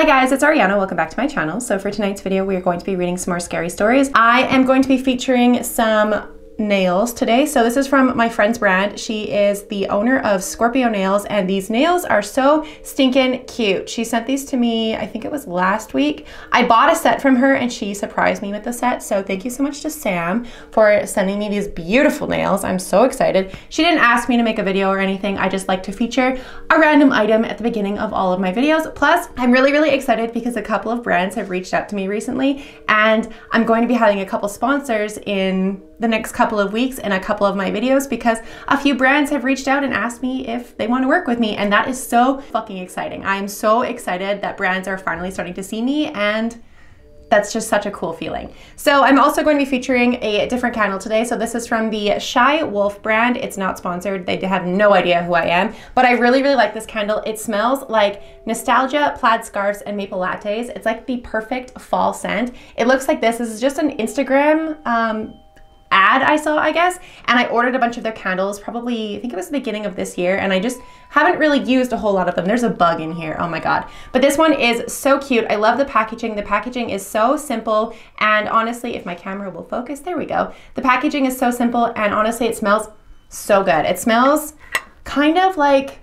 Hi guys, it's Ariana. Welcome back to my channel. So for tonight's video, we are going to be reading some more scary stories. I am going to be featuring some nails today. So this is from my friend's brand. She is the owner of Scorpio Nails, and these nails are so stinking cute. She sent these to me, I think it was last week. I bought a set from her and she surprised me with the set. So thank you so much to Sam for sending me these beautiful nails. I'm so excited. She didn't ask me to make a video or anything. I just like to feature a random item at the beginning of all of my videos. Plus, I'm really excited because a couple of brands have reached out to me recently, and I'm going to be having a couple sponsors in the next couple of weeks in a couple of my videos because a few brands have reached out and asked me if they want to work with me, and that is so fucking exciting. I am so excited that brands are finally starting to see me, and that's just such a cool feeling. So I'm also going to be featuring a different candle today. So this is from the Shy Wolf brand. It's not sponsored. They have no idea who I am, but I really like this candle. It smells like nostalgia, plaid scarves, and maple lattes. It's like the perfect fall scent. It looks like this. This is just an Instagram ad I saw, I guess, and I ordered a bunch of their candles probably, I think it was the beginning of this year, and I just haven't really used a whole lot of them. There's a bug in here, oh my god. But this one is so cute. I love the packaging. The packaging is so simple, and honestly, if my camera will focus, there we go. The packaging is so simple, and honestly, it smells so good. It smells kind of like,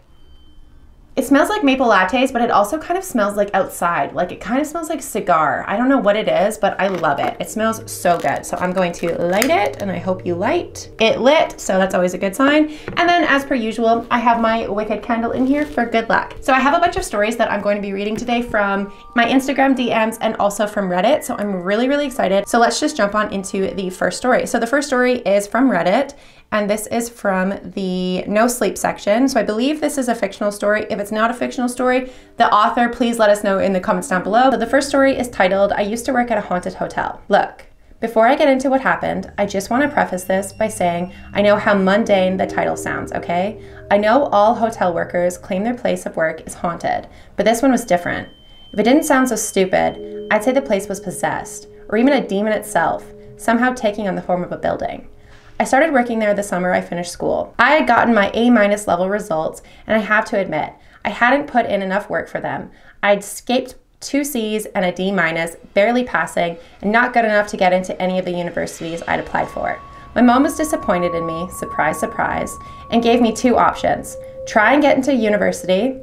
it smells like maple lattes, but it also kind of smells like outside. Like it kind of smells like cigar. I don't know what it is, but I love it. It smells so good. So I'm going to light it, and I hope you light it lit. So that's always a good sign. And then as per usual, I have my Wicked candle in here for good luck. So I have a bunch of stories that I'm going to be reading today from my Instagram DMs and also from Reddit. So I'm really excited. So let's just jump on into the first story. So the first story is from Reddit, and this is from the no sleep section. So I believe this is a fictional story. If it's not a fictional story, the author, please let us know in the comments down below. So the first story is titled, I used to work at a haunted hotel. Look, before I get into what happened, I just want to preface this by saying I know how mundane the title sounds, okay? I know all hotel workers claim their place of work is haunted, but this one was different. If it didn't sound so stupid, I'd say the place was possessed, or even a demon itself, somehow taking on the form of a building. I started working there the summer I finished school. I had gotten my A- level results, and I have to admit, I hadn't put in enough work for them. I'd escaped 2 C's and a D-, barely passing, and not good enough to get into any of the universities I'd applied for. My mom was disappointed in me, surprise, surprise, and gave me 2 options. Try and get into university,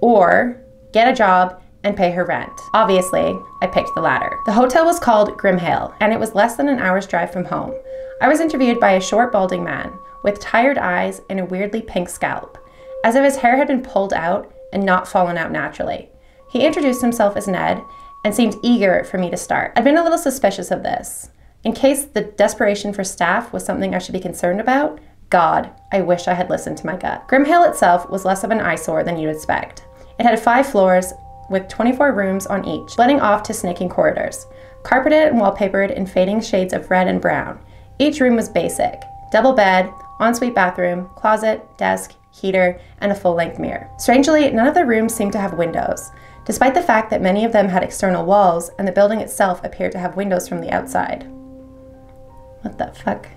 or get a job and pay her rent. Obviously, I picked the latter. The hotel was called Grimhill, and it was less than an hour's drive from home. I was interviewed by a short, balding man with tired eyes and a weirdly pink scalp, as if his hair had been pulled out and not fallen out naturally. He introduced himself as Ned and seemed eager for me to start. I'd been a little suspicious of this. In case the desperation for staff was something I should be concerned about, God, I wish I had listened to my gut. Grimhill itself was less of an eyesore than you'd expect. It had 5 floors with 24 rooms on each, splitting off to snaking corridors, carpeted and wallpapered in fading shades of red and brown. Each room was basic: double bed, ensuite bathroom, closet, desk, heater, and a full-length mirror. Strangely, none of the rooms seemed to have windows, despite the fact that many of them had external walls and the building itself appeared to have windows from the outside. What the fuck?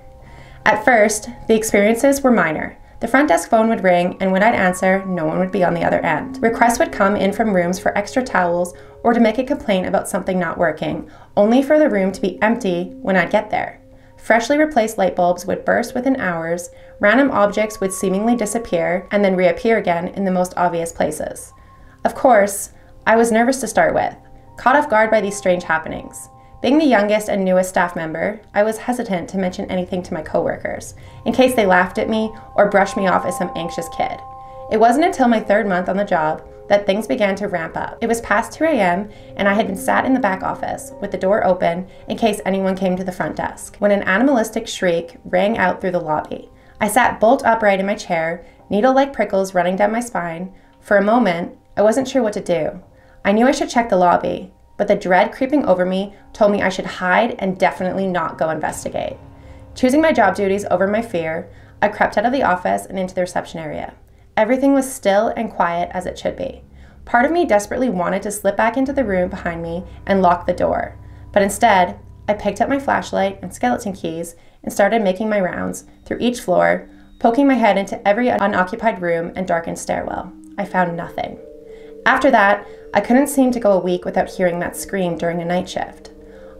At first, the experiences were minor. The front desk phone would ring, and when I'd answer, no one would be on the other end. Requests would come in from rooms for extra towels or to make a complaint about something not working, only for the room to be empty when I'd get there. Freshly replaced light bulbs would burst within hours, random objects would seemingly disappear and then reappear again in the most obvious places. Of course, I was nervous to start with, caught off guard by these strange happenings. Being the youngest and newest staff member, I was hesitant to mention anything to my coworkers, in case they laughed at me or brushed me off as some anxious kid. It wasn't until my 3rd month on the job that things began to ramp up. It was past 2 a.m. and I had been sat in the back office with the door open in case anyone came to the front desk, when an animalistic shriek rang out through the lobby. I sat bolt upright in my chair, needle-like prickles running down my spine. For a moment, I wasn't sure what to do. I knew I should check the lobby, but the dread creeping over me told me I should hide and definitely not go investigate. Choosing my job duties over my fear, I crept out of the office and into the reception area. Everything was still and quiet as it should be. Part of me desperately wanted to slip back into the room behind me and lock the door, but instead, I picked up my flashlight and skeleton keys and started making my rounds through each floor, poking my head into every unoccupied room and darkened stairwell. I found nothing. After that, I couldn't seem to go a week without hearing that scream during a night shift.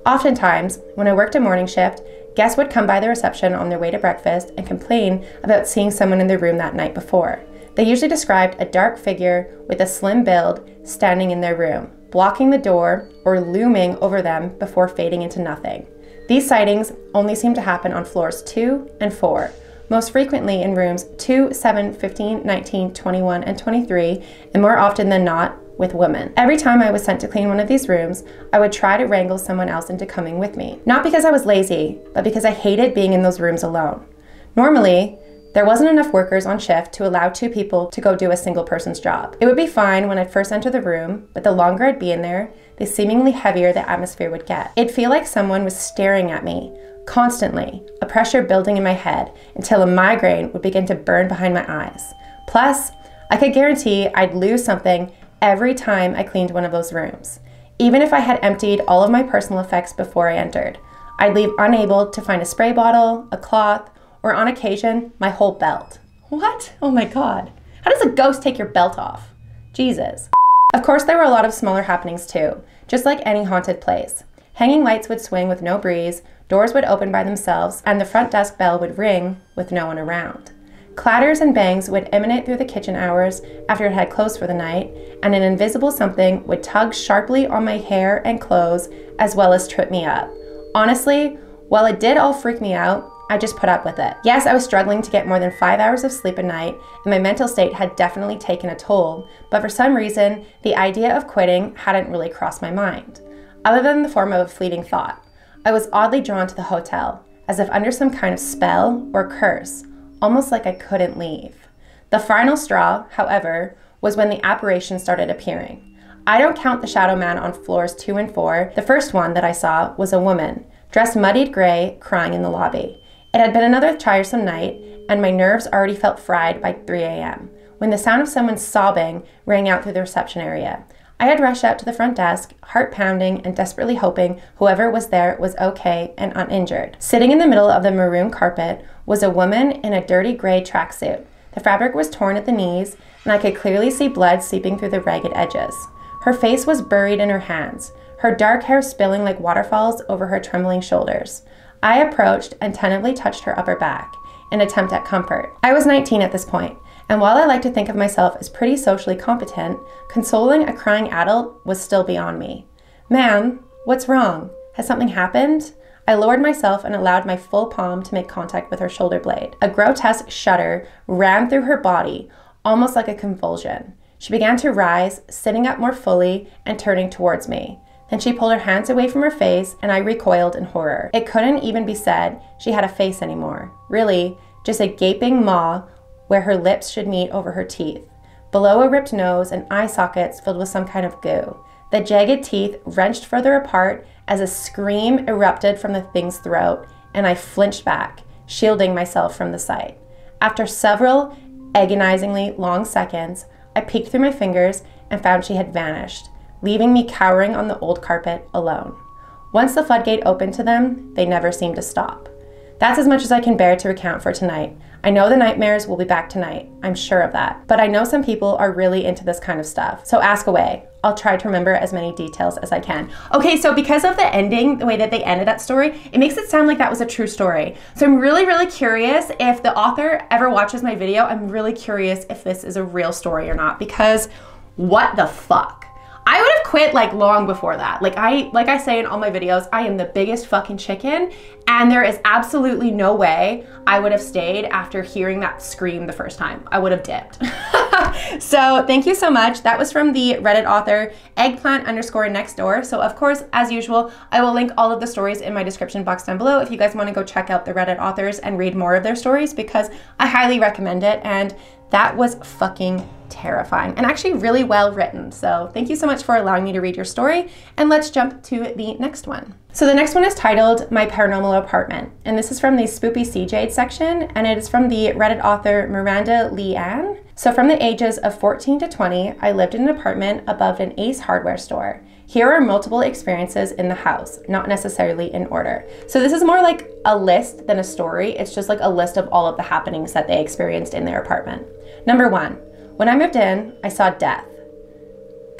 Oftentimes, when I worked a morning shift, guests would come by the reception on their way to breakfast and complain about seeing someone in their room that night before. They usually described a dark figure with a slim build standing in their room, blocking the door or looming over them before fading into nothing. These sightings only seem to happen on floors 2 and 4, most frequently in rooms 2, 7, 15, 19, 21, and 23, and more often than not, with women. Every time I was sent to clean one of these rooms, I would try to wrangle someone else into coming with me. Not because I was lazy, but because I hated being in those rooms alone. Normally, there wasn't enough workers on shift to allow 2 people to go do a single person's job. It would be fine when I'd first enter the room, but the longer I'd be in there, the seemingly heavier the atmosphere would get. It'd feel like someone was staring at me, constantly, a pressure building in my head until a migraine would begin to burn behind my eyes. Plus, I could guarantee I'd lose something every time I cleaned one of those rooms. Even if I had emptied all of my personal effects before I entered, I'd leave unable to find a spray bottle, a cloth, or on occasion, my whole belt. What? Oh my God. How does a ghost take your belt off? Jesus. Of course, there were a lot of smaller happenings too, just like any haunted place. Hanging lights would swing with no breeze, doors would open by themselves, and the front desk bell would ring with no one around. Clatters and bangs would emanate through the kitchen hours after it had closed for the night, and an invisible something would tug sharply on my hair and clothes as well as trip me up. Honestly, while it did all freak me out, I just put up with it. Yes, I was struggling to get more than 5 hours of sleep a night, and my mental state had definitely taken a toll, but for some reason, the idea of quitting hadn't really crossed my mind. Other than the form of a fleeting thought, I was oddly drawn to the hotel, as if under some kind of spell or curse, almost like I couldn't leave. The final straw, however, was when the apparition started appearing. I don't count the shadow man on floors 2 and 4. The first one that I saw was a woman, dressed muddied gray, crying in the lobby. It had been another tiresome night, and my nerves already felt fried by 3 a.m. when the sound of someone sobbing rang out through the reception area. I had rushed out to the front desk, heart pounding and desperately hoping whoever was there was okay and uninjured. Sitting in the middle of the maroon carpet was a woman in a dirty gray tracksuit. The fabric was torn at the knees, and I could clearly see blood seeping through the ragged edges. Her face was buried in her hands, her dark hair spilling like waterfalls over her trembling shoulders. I approached and tentatively touched her upper back, an attempt at comfort. I was 19 at this point, and while I like to think of myself as pretty socially competent, consoling a crying adult was still beyond me. "Ma'am, what's wrong? Has something happened?" I lowered myself and allowed my full palm to make contact with her shoulder blade. A grotesque shudder ran through her body, almost like a convulsion. She began to rise, sitting up more fully and turning towards me. Then she pulled her hands away from her face, and I recoiled in horror. It couldn't even be said she had a face anymore. Really, just a gaping maw where her lips should meet over her teeth. Below a ripped nose and eye sockets filled with some kind of goo. The jagged teeth wrenched further apart as a scream erupted from the thing's throat, and I flinched back, shielding myself from the sight. After several agonizingly long seconds, I peeked through my fingers and found she had vanished, leaving me cowering on the old carpet alone. Once the floodgate opened to them, they never seemed to stop. That's as much as I can bear to recount for tonight. I know the nightmares will be back tonight, I'm sure of that. But I know some people are really into this kind of stuff, so ask away. I'll try to remember as many details as I can. Okay, so because of the ending, the way that they ended that story, it makes it sound like that was a true story. So I'm really, really curious if the author ever watches my video. I'm really curious if this is a real story or not, because what the fuck? I would have quit like long before that. Like I say in all my videos, I am the biggest fucking chicken, and there is absolutely no way I would have stayed after hearing that scream the first time. I would have dipped. So thank you so much. That was from the Reddit author eggplant_nextdoor. So of course, as usual, I will link all of the stories in my description box down below if you guys want to go check out the Reddit authors and read more of their stories, because I highly recommend it. And that was fucking terrifying and actually really well written. So thank you so much for allowing me to read your story, and let's jump to the next one. So the next one is titled My Paranormal Apartment, and this is from the Spoopy Cjades section, and it is from the Reddit author Miranda Leanne. So from the ages of 14 to 20, I lived in an apartment above an Ace hardware store. Here are multiple experiences in the house, not necessarily in order. So this is more like a list than a story. It's just like a list of all of the happenings that they experienced in their apartment. Number 1. When I moved in, I saw death.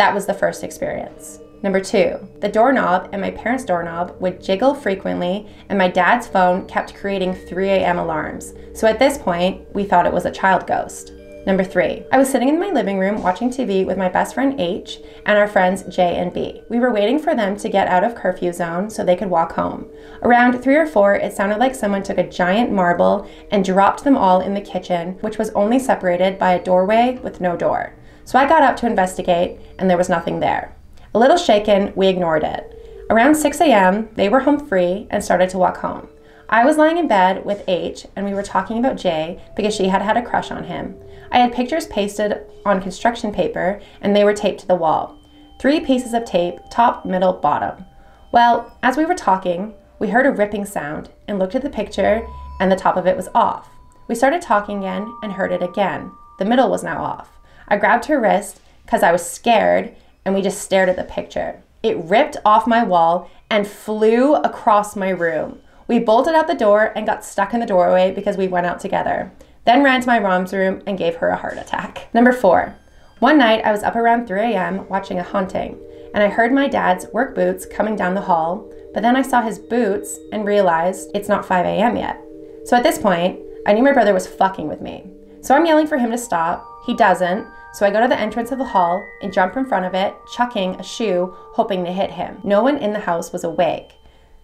That was the first experience. Number 2, the doorknob and my parents' doorknob would jiggle frequently, and my dad's phone kept creating 3 a.m. alarms. So at this point, we thought it was a child ghost. Number 3, I was sitting in my living room watching TV with my best friend H and our friends J and B. We were waiting for them to get out of curfew zone so they could walk home. Around 3 or 4, it sounded like someone took a giant marble and dropped them all in the kitchen, which was only separated by a doorway with no door. So I got up to investigate, and there was nothing there. A little shaken, we ignored it. Around 6 a.m., they were home free and started to walk home. I was lying in bed with H, and we were talking about J because she had had a crush on him. I had pictures pasted on construction paper, and they were taped to the wall. 3 pieces of tape, top, middle, bottom. Well, as we were talking, we heard a ripping sound and looked at the picture, and the top of it was off. We started talking again and heard it again. The middle was now off. I grabbed her wrist because I was scared, and we just stared at the picture. It ripped off my wall and flew across my room. We bolted out the door and got stuck in the doorway because we went out together. Then ran to my mom's room and gave her a heart attack. Number 4, one night I was up around 3 a.m. watching a haunting, and I heard my dad's work boots coming down the hall, but then I saw his boots and realized it's not 5 a.m. yet. So at this point, I knew my brother was fucking with me. So I'm yelling for him to stop. He doesn't. So I go to the entrance of the hall and jump in front of it, chucking a shoe, hoping to hit him. No one in the house was awake.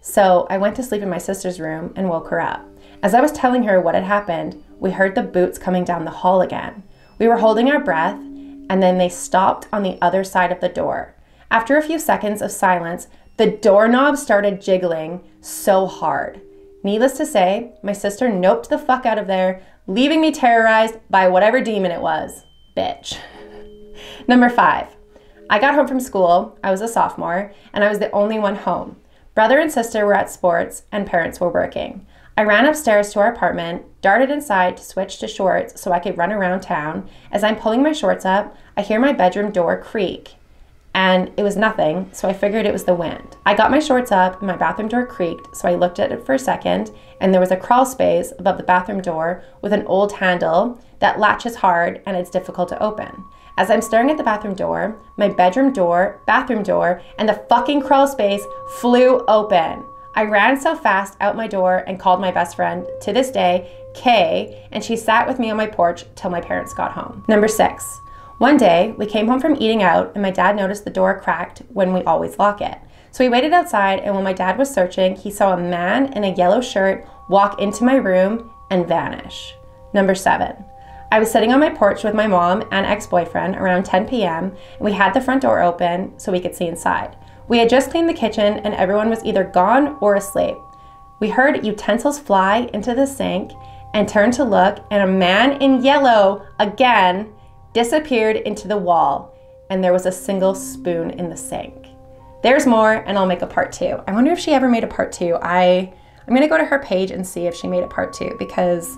So I went to sleep in my sister's room and woke her up. As I was telling her what had happened, we heard the boots coming down the hall again. We were holding our breath, and then they stopped on the other side of the door. After a few seconds of silence, the doorknob started jiggling so hard. Needless to say, my sister noped the fuck out of there, leaving me terrorized by whatever demon it was. Bitch. Number 5, I got home from school. I was a sophomore, and I was the only one home. Brother and sister were at sports, and parents were working. I ran upstairs to our apartment, darted inside to switch to shorts so I could run around town. As I'm pulling my shorts up, I hear my bedroom door creak, and it was nothing, so I figured it was the wind. I got my shorts up, and my bathroom door creaked, so I looked at it for a second, and there was a crawl space above the bathroom door with an old handle that latches hard, and it's difficult to open. As I'm staring at the bathroom door, my bedroom door, bathroom door, and the fucking crawl space flew open. I ran so fast out my door and called my best friend, to this day, Kay, and she sat with me on my porch till my parents got home. Number 6, one day we came home from eating out, and my dad noticed the door cracked when we always lock it. So he waited outside, and when my dad was searching, he saw a man in a yellow shirt walk into my room and vanish. Number 7, I was sitting on my porch with my mom and ex-boyfriend around 10 p.m. and we had the front door open so we could see inside. We had just cleaned the kitchen and everyone was either gone or asleep. We heard utensils fly into the sink and turned to look, and a man in yellow, again, disappeared into the wall, and there was a single spoon in the sink. There's more, and I'll make a part 2. I wonder if she ever made a part 2. I'm gonna go to her page and see if she made a part 2 because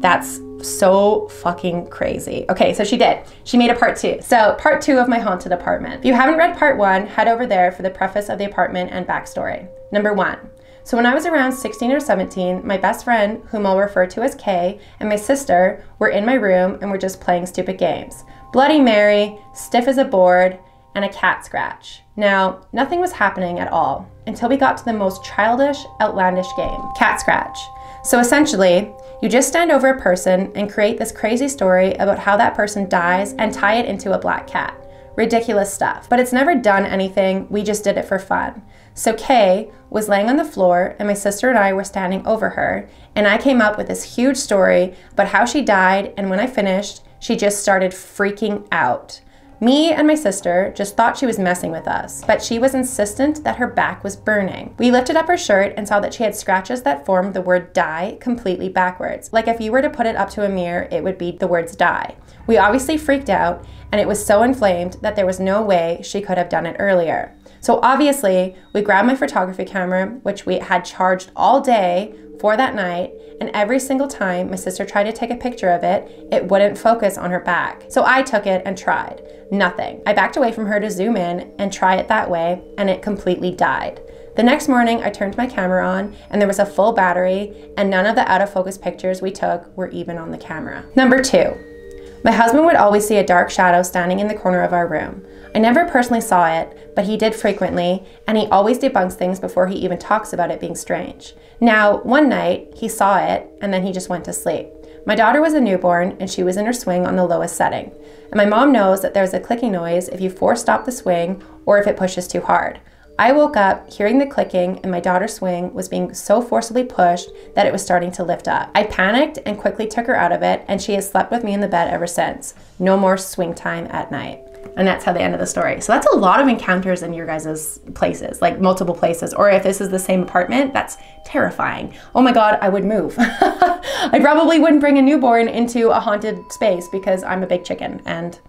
that's so fucking crazy. Okay, so she did. She made a part 2. So part 2 of my haunted apartment. If you haven't read part 1, head over there for the preface of the apartment and backstory. Number 1. So when I was around 16 or 17, my best friend, whom I'll refer to as Kay, and my sister were in my room and were just playing stupid games. Bloody Mary, stiff as a board, and a cat scratch. Now, nothing was happening at all until we got to the most childish, outlandish game, cat scratch. So essentially, you just stand over a person and create this crazy story about how that person dies and tie it into a black cat. Ridiculous stuff. But it's never done anything, we just did it for fun. So Kay was laying on the floor and my sister and I were standing over her, and I came up with this huge story about how she died, and when I finished, she just started freaking out. Me and my sister just thought she was messing with us, but she was insistent that her back was burning. We lifted up her shirt and saw that she had scratches that formed the word die completely backwards. Like if you were to put it up to a mirror, it would be the words die. We obviously freaked out, and it was so inflamed that there was no way she could have done it earlier. So obviously, we grabbed my photography camera, which we had charged all day for that night, and every single time my sister tried to take a picture of it, it wouldn't focus on her back. So I took it and tried. Nothing. I backed away from her to zoom in and try it that way, and it completely died. The next morning, I turned my camera on, and there was a full battery, and none of the out of focus pictures we took were even on the camera. Number 2. My husband would always see a dark shadow standing in the corner of our room. I never personally saw it, but he did frequently, and he always debunks things before he even talks about it being strange. Now, one night, he saw it, and then he just went to sleep. My daughter was a newborn, and she was in her swing on the lowest setting. And my mom knows that there's a clicking noise if you force stop the swing or if it pushes too hard. I woke up hearing the clicking, and my daughter's swing was being so forcibly pushed that it was starting to lift up. I panicked and quickly took her out of it, and she has slept with me in the bed ever since. No more swing time at night. And that's how they ended the story. So that's a lot of encounters in your guys' places, like multiple places. Or if this is the same apartment, that's terrifying. Oh my God, I would move. I probably wouldn't bring a newborn into a haunted space because I'm a big chicken, and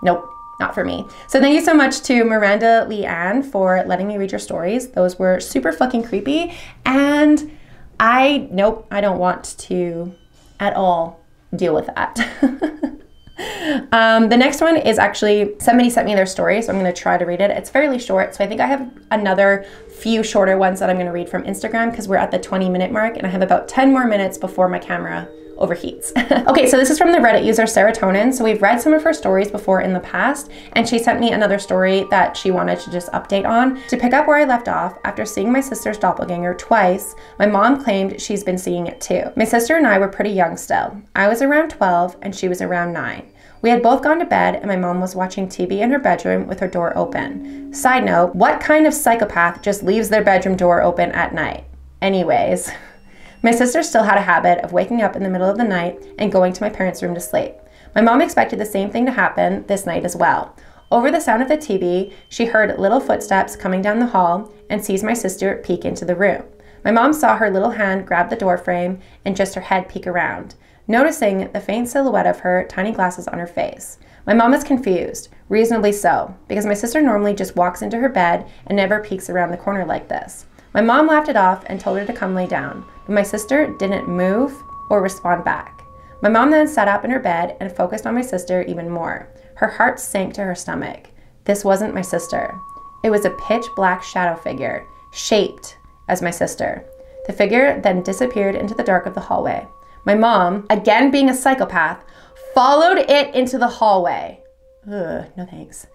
nope. Not for me. So thank you so much to Miranda Leanne for letting me read your stories. Those were super fucking creepy. And nope, I don't want to at all deal with that. The next one is actually, somebody sent me their story, so I'm gonna try to read it. It's fairly short, so I think I have another few shorter ones that I'm gonna read from Instagram because we're at the 20-minute mark and I have about 10 more minutes before my camera overheats. Okay, so this is from the Reddit user Serotonin. So we've read some of her stories before in the past, and she sent me another story that she wanted to just update on. To pick up where I left off, after seeing my sister's doppelganger twice, my mom claimed she's been seeing it too. My sister and I were pretty young still. I was around 12 and she was around 9. We had both gone to bed and my mom was watching TV in her bedroom with her door open. Side note, what kind of psychopath just leaves their bedroom door open at night? Anyways. My sister still had a habit of waking up in the middle of the night and going to my parents' room to sleep. My mom expected the same thing to happen this night as well. Over the sound of the TV, she heard little footsteps coming down the hall and sees my sister peek into the room. My mom saw her little hand grab the door frame and just her head peek around, noticing the faint silhouette of her, tiny glasses on her face. My mom is confused, reasonably so, because my sister normally just walks into her bed and never peeks around the corner like this. My mom laughed it off and told her to come lay down, but my sister didn't move or respond back. My mom then sat up in her bed and focused on my sister even more. Her heart sank to her stomach. This wasn't my sister. It was a pitch black shadow figure, shaped as my sister. The figure then disappeared into the dark of the hallway. My mom, again being a psychopath, followed it into the hallway. Ugh, no thanks.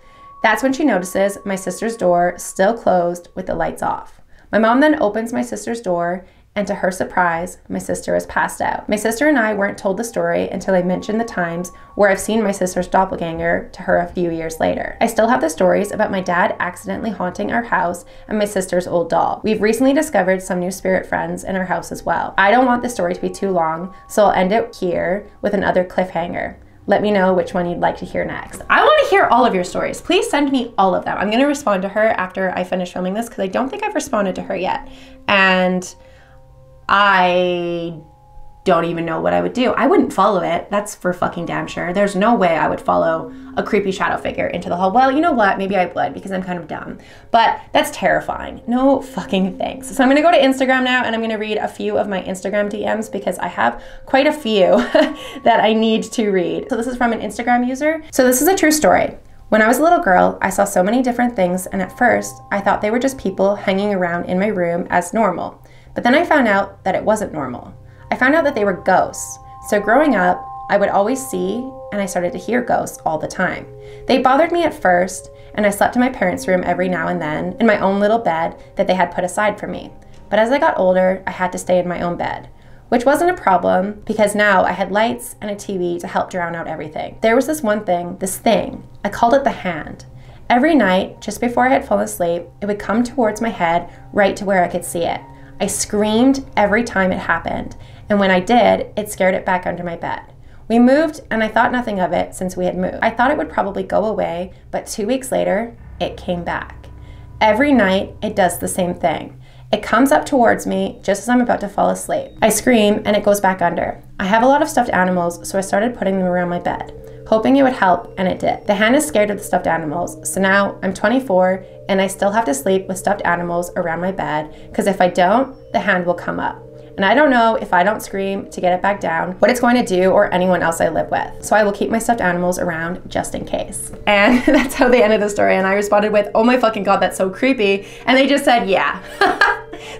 That's when she notices my sister's door still closed with the lights off. My mom then opens my sister's door, and to her surprise, my sister is passed out. My sister and I weren't told the story until I mentioned the times where I've seen my sister's doppelganger to her a few years later. I still have the stories about my dad accidentally haunting our house and my sister's old doll. We've recently discovered some new spirit friends in our house as well. I don't want the story to be too long, so I'll end it here with another cliffhanger. Let me know which one you'd like to hear next. I want to hear all of your stories. Please send me all of them. I'm going to respond to her after I finish filming this because I don't think I've responded to her yet. And I don't even know what I would do. I wouldn't follow it. That's for fucking damn sure. There's no way I would follow a creepy shadow figure into the hall. Well, you know what? Maybe I would because I'm kind of dumb. But that's terrifying. No fucking thanks. So I'm going to go to Instagram now and I'm going to read a few of my Instagram DMs because I have quite a few that I need to read. So this is from an Instagram user. So this is a true story. When I was a little girl, I saw so many different things, and at first, I thought they were just people hanging around in my room as normal. But then I found out that it wasn't normal. I found out that they were ghosts. So growing up, I would always see and I started to hear ghosts all the time. They bothered me at first, and I slept in my parents' room every now and then in my own little bed that they had put aside for me. But as I got older, I had to stay in my own bed, which wasn't a problem because now I had lights and a TV to help drown out everything. There was this one thing, I called it the hand. Every night, just before I had fallen asleep, it would come towards my head right to where I could see it. I screamed every time it happened, and when I did, it scared it back under my bed. We moved, and I thought nothing of it since we had moved. I thought it would probably go away, but 2 weeks later, it came back. Every night, it does the same thing. It comes up towards me just as I'm about to fall asleep. I scream, and it goes back under. I have a lot of stuffed animals, so I started putting them around my bed, hoping it would help, and it did. The hand is scared of the stuffed animals, so now I'm 24, and I still have to sleep with stuffed animals around my bed, because if I don't, the hand will come up. And I don't know if I don't scream to get it back down, what it's going to do, or anyone else I live with. So I will keep my stuffed animals around just in case. And that's how they ended the story. And I responded with, oh my fucking God, that's so creepy. And they just said, yeah.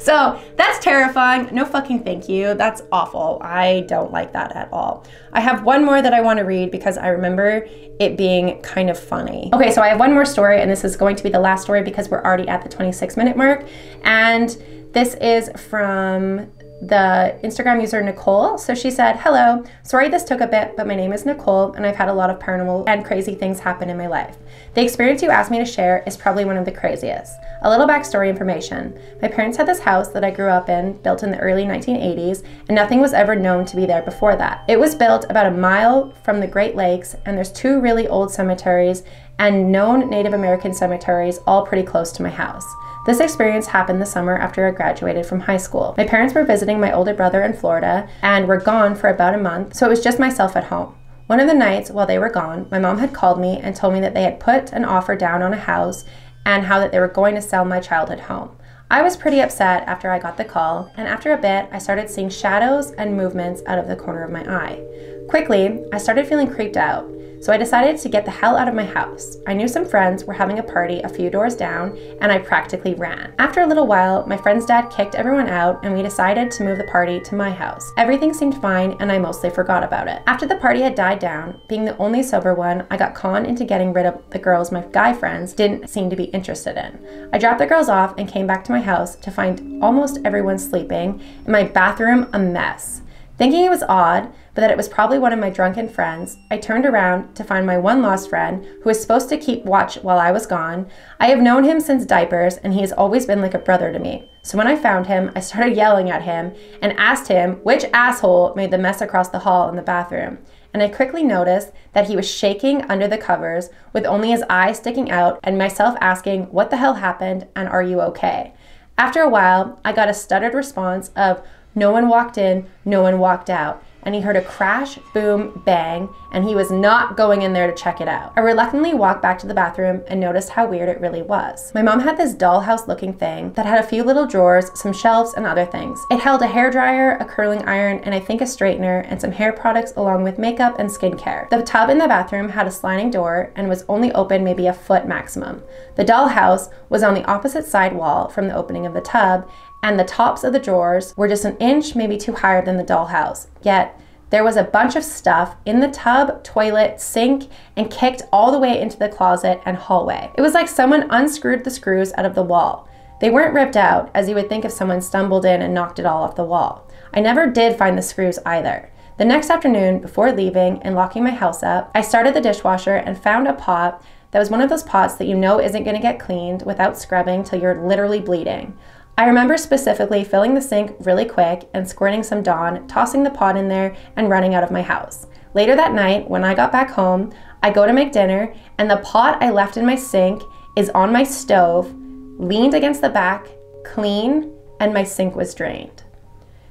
So that's terrifying. No fucking thank you. That's awful. I don't like that at all. I have one more that I want to read because I remember it being kind of funny. Okay, so I have one more story, and this is going to be the last story because we're already at the 26-minute mark. And this is from the Instagram user Nicole. So she said, hello, sorry this took a bit, but my name is Nicole and I've had a lot of paranormal and crazy things happen in my life. The experience you asked me to share is probably one of the craziest. A little backstory information. My parents had this house that I grew up in, built in the early 1980s, and nothing was ever known to be there before that. It was built about a mile from the Great Lakes, and there's 2 really old cemeteries and known Native American cemeteries all pretty close to my house. This experience happened the summer after I graduated from high school. My parents were visiting my older brother in Florida and were gone for about a month, so it was just myself at home. One of the nights while they were gone, my mom had called me and told me that they had put an offer down on a house and how that they were going to sell my childhood home. I was pretty upset after I got the call, and after a bit, I started seeing shadows and movements out of the corner of my eye. Quickly, I started feeling creeped out, so I decided to get the hell out of my house. I knew some friends were having a party a few doors down, and I practically ran. After a little while, my friend's dad kicked everyone out, and we decided to move the party to my house. Everything seemed fine, and I mostly forgot about it. After the party had died down, being the only sober one, I got conned into getting rid of the girls my guy friends didn't seem to be interested in. I dropped the girls off and came back to my house to find almost everyone sleeping, and my bathroom a mess. Thinking it was odd, but that it was probably one of my drunken friends, I turned around to find my one lost friend who was supposed to keep watch while I was gone. I have known him since diapers, and he has always been like a brother to me. So when I found him, I started yelling at him and asked him which asshole made the mess across the hall in the bathroom. And I quickly noticed that he was shaking under the covers with only his eye sticking out, and myself asking, what the hell happened and are you okay? After a while, I got a stuttered response of, no one walked in, no one walked out. And he heard a crash, boom, bang, and he was not going in there to check it out. I reluctantly walked back to the bathroom and noticed how weird it really was. My mom had this dollhouse looking thing that had a few little drawers, some shelves, and other things. It held a hairdryer, a curling iron, and I think a straightener, and some hair products along with makeup and skincare. The tub in the bathroom had a sliding door and was only open maybe a foot maximum. The dollhouse was on the opposite side wall from the opening of the tub, and the tops of the drawers were just an inch, maybe 2 higher than the dollhouse. Yet, there was a bunch of stuff in the tub, toilet, sink, and kicked all the way into the closet and hallway. It was like someone unscrewed the screws out of the wall. They weren't ripped out, as you would think if someone stumbled in and knocked it all off the wall. I never did find the screws either. The next afternoon, before leaving and locking my house up, I started the dishwasher and found a pot that was one of those pots that you know isn't gonna get cleaned without scrubbing till you're literally bleeding. I remember specifically filling the sink really quick and squirting some Dawn, tossing the pot in there, and running out of my house. Later that night, when I got back home, I go to make dinner, and the pot I left in my sink is on my stove, leaned against the back, clean, and my sink was drained.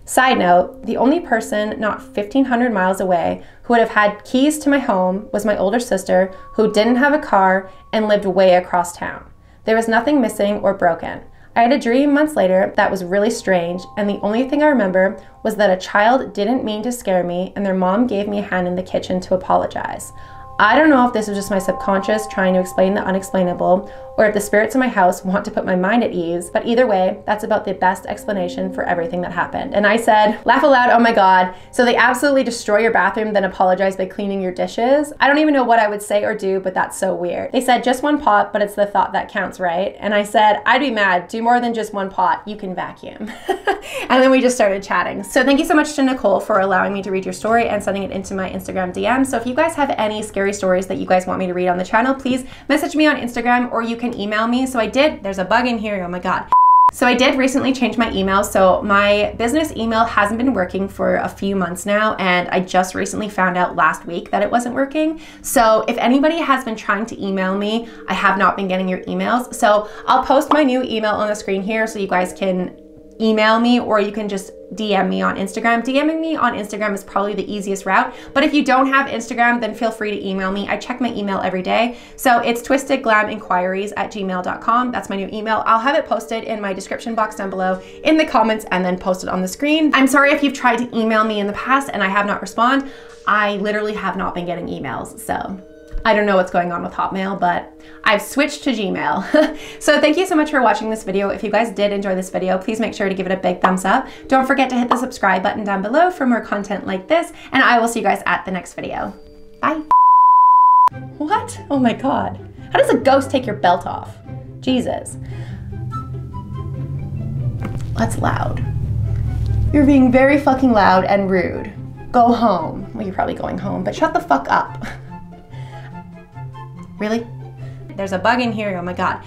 Side note, the only person not 1,500 miles away who would have had keys to my home was my older sister, who didn't have a car and lived way across town. There was nothing missing or broken. I had a dream months later that was really strange, and the only thing I remember was that a child didn't mean to scare me and their mom gave me a hand in the kitchen to apologize. I don't know if this was just my subconscious trying to explain the unexplainable, or if the spirits in my house want to put my mind at ease, but either way, that's about the best explanation for everything that happened. And I said, laugh aloud, oh my God. So they absolutely destroy your bathroom, then apologize by cleaning your dishes? I don't even know what I would say or do, but that's so weird. They said just one pot, but it's the thought that counts, right? And I said, I'd be mad, do more than just one pot, you can vacuum. And then we just started chatting. So thank you so much to Nicole for allowing me to read your story and sending it into my Instagram DM. So if you guys have any scary stories that you guys want me to read on the channel, please message me on Instagram or you can email me. So I did, there's a bug in here, oh my God. So I did recently change my email. So my business email hasn't been working for a few months now, and I just recently found out last week that it wasn't working. So if anybody has been trying to email me, I have not been getting your emails. So I'll post my new email on the screen here so you guys can email me, or you can just DM me on Instagram. DMing me on Instagram is probably the easiest route, but if you don't have Instagram, then feel free to email me. I check my email every day. So it's twistedglaminquiries@gmail.com. That's my new email. I'll have it posted in my description box down below in the comments and then posted on the screen. I'm sorry if you've tried to email me in the past and I have not responded. I literally have not been getting emails, so I don't know what's going on with Hotmail, but I've switched to Gmail. So thank you so much for watching this video. If you guys did enjoy this video, please make sure to give it a big thumbs up. Don't forget to hit the subscribe button down below for more content like this, and I will see you guys at the next video. Bye. What? Oh my God. How does a ghost take your belt off? Jesus. That's loud. You're being very fucking loud and rude. Go home. Well, you're probably going home, but shut the fuck up. Really? There's a bug in here, oh my God.